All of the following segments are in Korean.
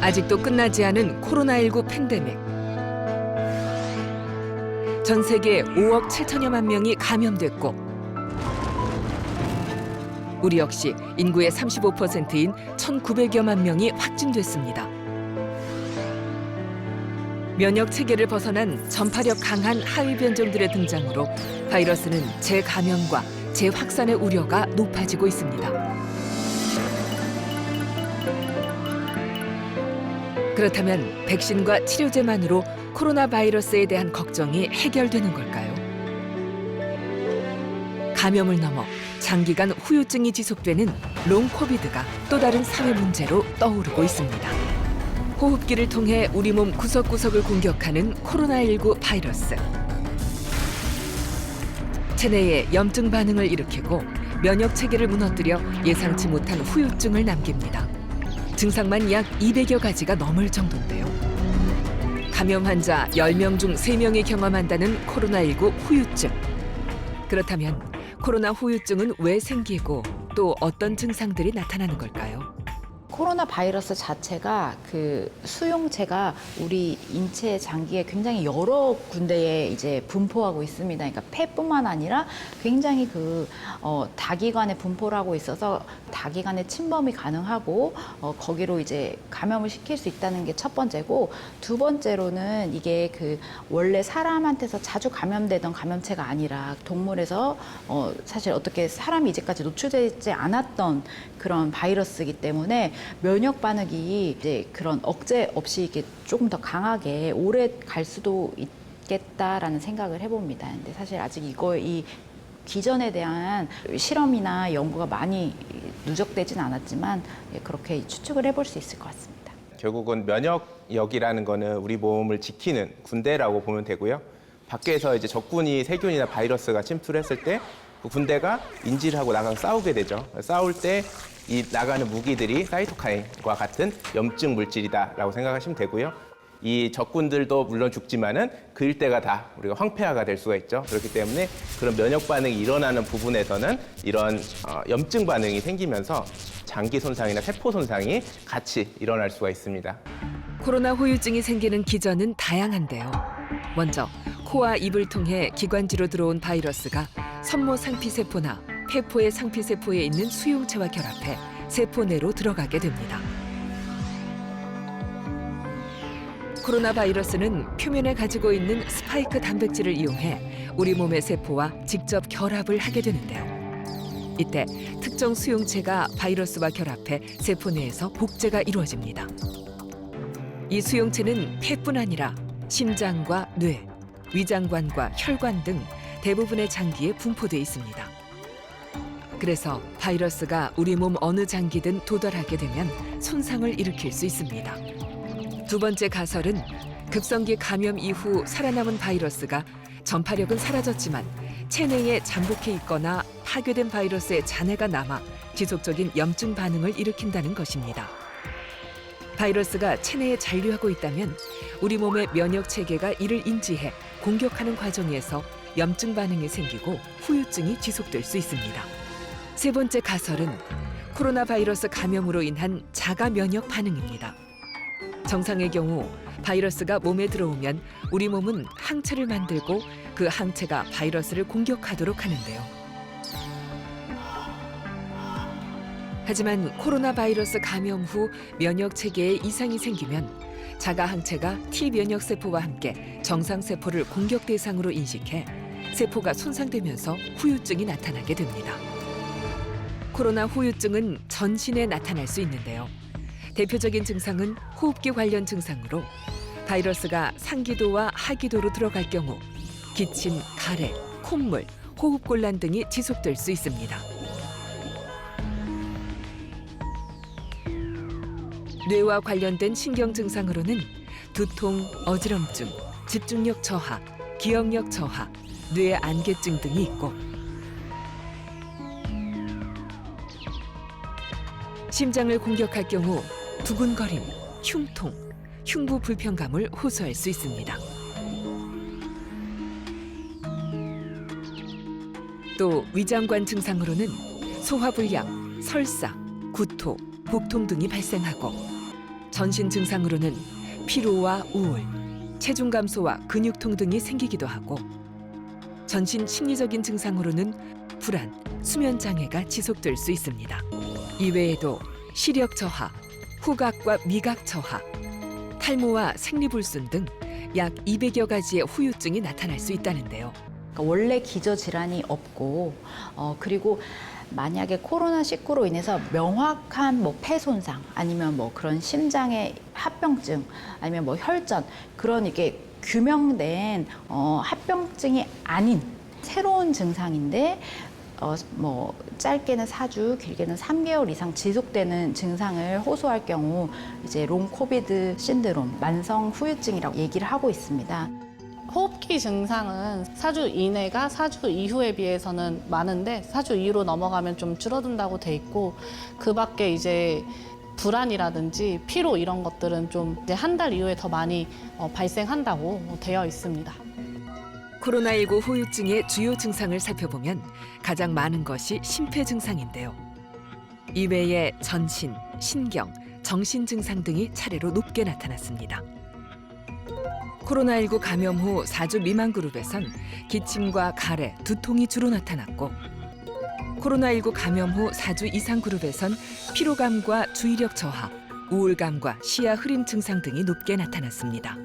아직도 끝나지 않은 코로나19 팬데믹. 전 세계 5억 7천여만 명이 감염됐고 우리 역시 인구의 35%인 1,900여만 명이 확진됐습니다. 면역 체계를 벗어난 전파력 강한 하위 변종들의 등장으로 바이러스는 재감염과 재확산의 우려가 높아지고 있습니다. 그렇다면 백신과 치료제만으로 코로나 바이러스에 대한 걱정이 해결되는 걸까요? 감염을 넘어 장기간 후유증이 지속되는 롱 코비드가 또 다른 사회 문제로 떠오르고 있습니다. 호흡기를 통해 우리 몸 구석구석을 공격하는 코로나19 바이러스. 체내에 염증 반응을 일으키고 면역 체계를 무너뜨려 예상치 못한 후유증을 남깁니다. 증상만 약 200여 가지가 넘을 정도인데요. 감염 환자 10명 중 3명이 경험한다는 코로나19 후유증. 그렇다면 코로나 후유증은 왜 생기고 또 어떤 증상들이 나타나는 걸까요? 코로나 바이러스 자체가 그 수용체가 우리 인체 장기에 굉장히 여러 군데에 이제 분포하고 있습니다. 그러니까 폐뿐만 아니라 굉장히 다기관에 분포를 하고 있어서 다기관에 침범이 가능하고 거기로 이제 감염을 시킬 수 있다는 게 첫 번째고, 두 번째로는 이게 원래 사람한테서 자주 감염되던 감염체가 아니라 동물에서 사실 어떻게 사람이 이제까지 노출되지 않았던 그런 바이러스이기 때문에 면역 반응이 이제 그런 억제 없이 이렇게 조금 더 강하게 오래 갈 수도 있겠다라는 생각을 해봅니다. 근데 사실 아직 이 기전에 대한 실험이나 연구가 많이 누적되진 않았지만 그렇게 추측을 해볼 수 있을 것 같습니다. 결국은 면역력이라는 거는 우리 몸을 지키는 군대라고 보면 되고요. 밖에서 이제 적군이 세균이나 바이러스가 침투했을 때 그 군대가 인지를 하고 나가서 싸우게 되죠. 싸울 때 이 나가는 무기들이 사이토카인과 같은 염증 물질이다라고 생각하시면 되고요. 이 적군들도 물론 죽지만은 그 일대가 다 우리가 황폐화가 될 수가 있죠. 그렇기 때문에 그런 면역 반응이 일어나는 부분에서는 이런 염증 반응이 생기면서 장기 손상이나 세포 손상이 같이 일어날 수가 있습니다. 코로나 후유증이 생기는 기전은 다양한데요. 먼저 코와 입을 통해 기관지로 들어온 바이러스가 선모 상피세포나 폐포의 상피세포에 있는 수용체와 결합해 세포 내로 들어가게 됩니다. 코로나 바이러스는 표면에 가지고 있는 스파이크 단백질을 이용해 우리 몸의 세포와 직접 결합을 하게 되는데요. 이때 특정 수용체가 바이러스와 결합해 세포 내에서 복제가 이루어집니다. 이 수용체는 폐뿐 아니라 심장과 뇌, 위장관과 혈관 등 대부분의 장기에 분포돼 있습니다. 그래서 바이러스가 우리 몸 어느 장기든 도달하게 되면 손상을 일으킬 수 있습니다. 두 번째 가설은 급성기 감염 이후 살아남은 바이러스가 전파력은 사라졌지만 체내에 잠복해 있거나 파괴된 바이러스의 잔해가 남아 지속적인 염증 반응을 일으킨다는 것입니다. 바이러스가 체내에 잔류하고 있다면 우리 몸의 면역 체계가 이를 인지해 공격하는 과정에서 염증 반응이 생기고 후유증이 지속될 수 있습니다. 세 번째 가설은 코로나 바이러스 감염으로 인한 자가 면역 반응입니다. 정상의 경우 바이러스가 몸에 들어오면 우리 몸은 항체를 만들고 그 항체가 바이러스를 공격하도록 하는데요. 하지만 코로나 바이러스 감염 후 면역 체계에 이상이 생기면 자가 항체가 T 면역 세포와 함께 정상 세포를 공격 대상으로 인식해 세포가 손상되면서 후유증이 나타나게 됩니다. 코로나 후유증은 전신에 나타날 수 있는데요. 대표적인 증상은 호흡기 관련 증상으로 바이러스가 상기도와 하기도로 들어갈 경우 기침, 가래, 콧물, 호흡곤란 등이 지속될 수 있습니다. 뇌와 관련된 신경 증상으로는 두통, 어지럼증, 집중력 저하, 기억력 저하, 뇌 안개증 등이 있고, 심장을 공격할 경우 두근거림, 흉통, 흉부 불편감을 호소할 수 있습니다. 또 위장관 증상으로는 소화불량, 설사, 구토, 복통 등이 발생하고 전신 증상으로는 피로와 우울, 체중 감소와 근육통 등이 생기기도 하고 전신 심리적인 증상으로는 불안, 수면 장애가 지속될 수 있습니다. 이외에도 시력 저하, 후각과 미각 저하, 탈모와 생리불순 등 약 200여 가지의 후유증이 나타날 수 있다는데요. 그러니까 원래 기저질환이 없고 그리고 만약에 코로나19로 인해서 명확한 뭐 폐 손상 아니면 뭐 그런 심장의 합병증 아니면 뭐 혈전 그런 이게 규명된 합병증이 아닌 새로운 증상인데 뭐 짧게는 4주, 길게는 3개월 이상 지속되는 증상을 호소할 경우 이제 롱 코비드 신드롬, 만성 후유증이라고 얘기를 하고 있습니다. 호흡기 증상은 4주 이내가 4주 이후에 비해서는 많은데 4주 이후로 넘어가면 좀 줄어든다고 돼 있고 그 밖에 이제 불안이라든지 피로 이런 것들은 좀 이제 한 달 이후에 더 많이 발생한다고 되어 있습니다. 코로나19 후유증의 주요 증상을 살펴보면 가장 많은 것이 심폐 증상인데요. 이외에 전신, 신경, 정신 증상 등이 차례로 높게 나타났습니다. 코로나19 감염 후 4주 미만 그룹에선 기침과 가래, 두통이 주로 나타났고 코로나19 감염 후 4주 이상 그룹에선 피로감과 주의력 저하, 우울감과 시야 흐림 증상 등이 높게 나타났습니다.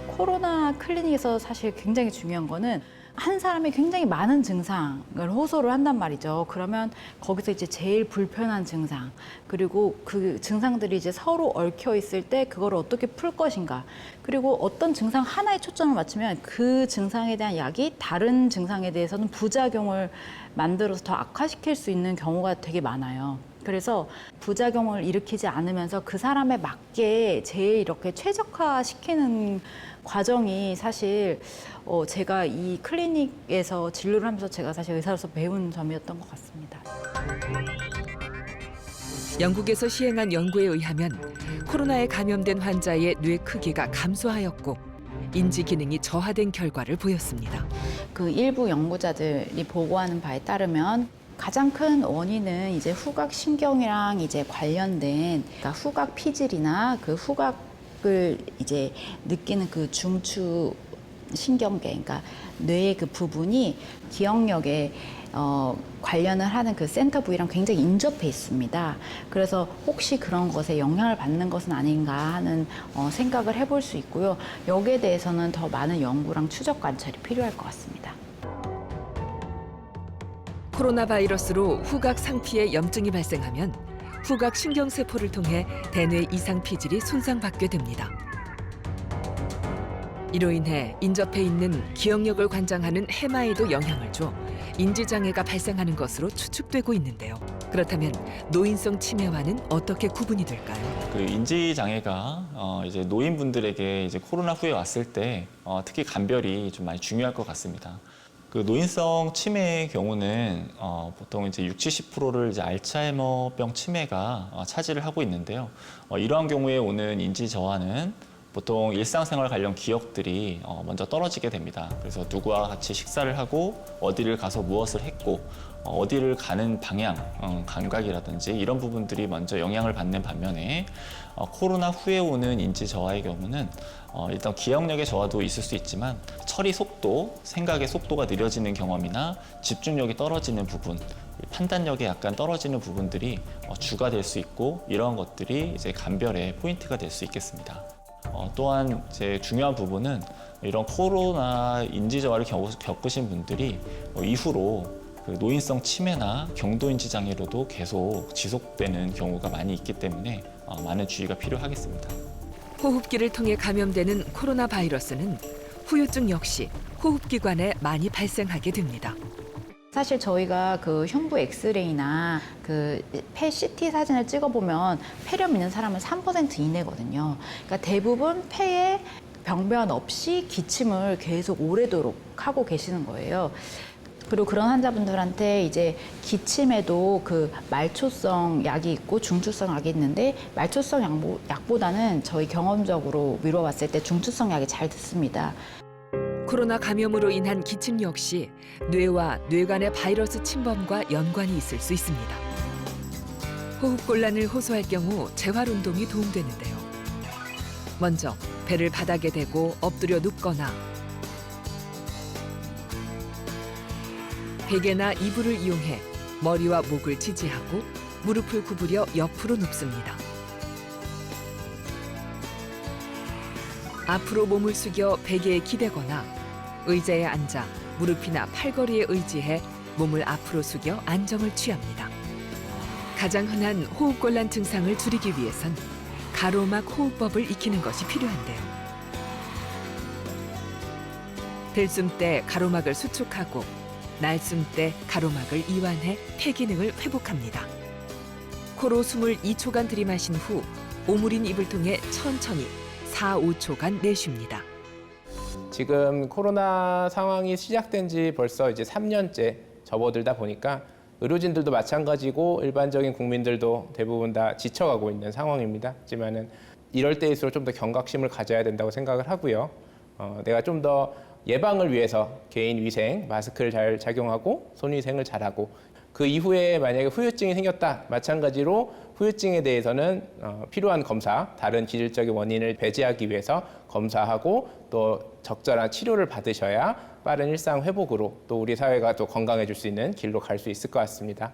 코로나 클리닉에서 사실 굉장히 중요한 거는 한 사람이 굉장히 많은 증상을 호소를 한단 말이죠. 그러면 거기서 이제 제일 불편한 증상, 그리고 그 증상들이 이제 서로 얽혀 있을 때 그걸 어떻게 풀 것인가, 그리고 어떤 증상 하나에 초점을 맞추면 그 증상에 대한 약이 다른 증상에 대해서는 부작용을 만들어서 더 악화시킬 수 있는 경우가 되게 많아요. 그래서 부작용을 일으키지 않으면서 그 사람에 맞게 제일 이렇게 최적화시키는 과정이 사실 제가 이 클리닉에서 진료를 하면서 제가 사실 의사로서 배운 점이었던 것 같습니다. 영국에서 시행한 연구에 의하면 코로나에 감염된 환자의 뇌 크기가 감소하였고 인지 기능이 저하된 결과를 보였습니다. 그 일부 연구자들이 보고하는 바에 따르면 가장 큰 원인은 이제 후각 신경이랑 이제 관련된 그러니까 후각 피질이나 그 후각을 이제 느끼는 그 중추 신경계, 그러니까 뇌의 그 부분이 기억력에 관련을 하는 그 센터 부위랑 굉장히 인접해 있습니다. 그래서 혹시 그런 것에 영향을 받는 것은 아닌가 하는 생각을 해볼 수 있고요. 여기에 대해서는 더 많은 연구랑 추적 관찰이 필요할 것 같습니다. 코로나 바이러스로 후각 상피에 염증이 발생하면 후각 신경세포를 통해 대뇌 이상 피질이 손상받게 됩니다. 이로 인해 인접해 있는 기억력을 관장하는 해마에도 영향을 줘 인지장애가 발생하는 것으로 추측되고 있는데요. 그렇다면 노인성 치매와는 어떻게 구분이 될까요? 그 인지 장애가 이제 노인분들에게 이제 코로나 후에 왔을 때 특히 감별이 좀 많이 중요할 것 같습니다. 그 노인성 치매의 경우는 보통 이제 60~70%를 이제 알츠하이머병 치매가 차지를 하고 있는데요. 이러한 경우에 오는 인지 저하는 보통 일상생활 관련 기억들이 먼저 떨어지게 됩니다. 그래서 누구와 같이 식사를 하고 어디를 가서 무엇을 했고 어디를 가는 방향, 감각이라든지 이런 부분들이 먼저 영향을 받는 반면에 코로나 후에 오는 인지 저하의 경우는 일단 기억력의 저하도 있을 수 있지만 처리 속도, 생각의 속도가 느려지는 경험이나 집중력이 떨어지는 부분, 판단력이 약간 떨어지는 부분들이 주가 될 수 있고 이러한 것들이 이제 감별의 포인트가 될 수 있겠습니다. 또한 제 중요한 부분은 이런 코로나 인지 저하를 겪으신 분들이 이후로 그 노인성 치매나 경도인지 장애로도 계속 지속되는 경우가 많이 있기 때문에 많은 주의가 필요하겠습니다. 호흡기를 통해 감염되는 코로나 바이러스는 후유증 역시 호흡기관에 많이 발생하게 됩니다. 사실 저희가 그 흉부 엑스레이나 그 폐 CT 사진을 찍어보면 폐렴 있는 사람은 3% 이내거든요. 그러니까 대부분 폐에 병변 없이 기침을 계속 오래도록 하고 계시는 거예요. 그리고 그런 환자분들한테 이제 기침에도 그 말초성 약이 있고 중추성 약이 있는데 말초성 약보다는 저희 경험적으로 미뤄봤을 때 중추성 약이 잘 듣습니다. 코로나 감염으로 인한 기침 역시 뇌와 뇌관의 바이러스 침범과 연관이 있을 수 있습니다. 호흡곤란을 호소할 경우 재활 운동이 도움되는데요. 먼저 배를 바닥에 대고 엎드려 눕거나 베개나 이불을 이용해 머리와 목을 지지하고 무릎을 구부려 옆으로 눕습니다. 앞으로 몸을 숙여 베개에 기대거나 의자에 앉아 무릎이나 팔걸이에 의지해 몸을 앞으로 숙여 안정을 취합니다. 가장 흔한 호흡곤란 증상을 줄이기 위해선 가로막 호흡법을 익히는 것이 필요한데요. 들숨 때 가로막을 수축하고 날숨 때 가로막을 이완해 폐 기능을 회복합니다. 코로 숨을 2초간 들이마신 후 오므린 입을 통해 천천히 4, 5초간 내쉽니다. 지금 코로나 상황이 시작된 지 벌써 이제 3년째 접어들다 보니까 의료진들도 마찬가지고 일반적인 국민들도 대부분 다 지쳐가고 있는 상황입니다. 하지만은 이럴 때일수록 좀 더 경각심을 가져야 된다고 생각을 하고요. 내가 좀 더 예방을 위해서 개인 위생, 마스크를 잘 착용하고 손위생을 잘하고 그 이후에 만약에 후유증이 생겼다. 마찬가지로 후유증에 대해서는 필요한 검사, 다른 기질적인 원인을 배제하기 위해서 검사하고 또 적절한 치료를 받으셔야 빠른 일상 회복으로 또 우리 사회가 또 건강해질 수 있는 길로 갈 수 있을 것 같습니다.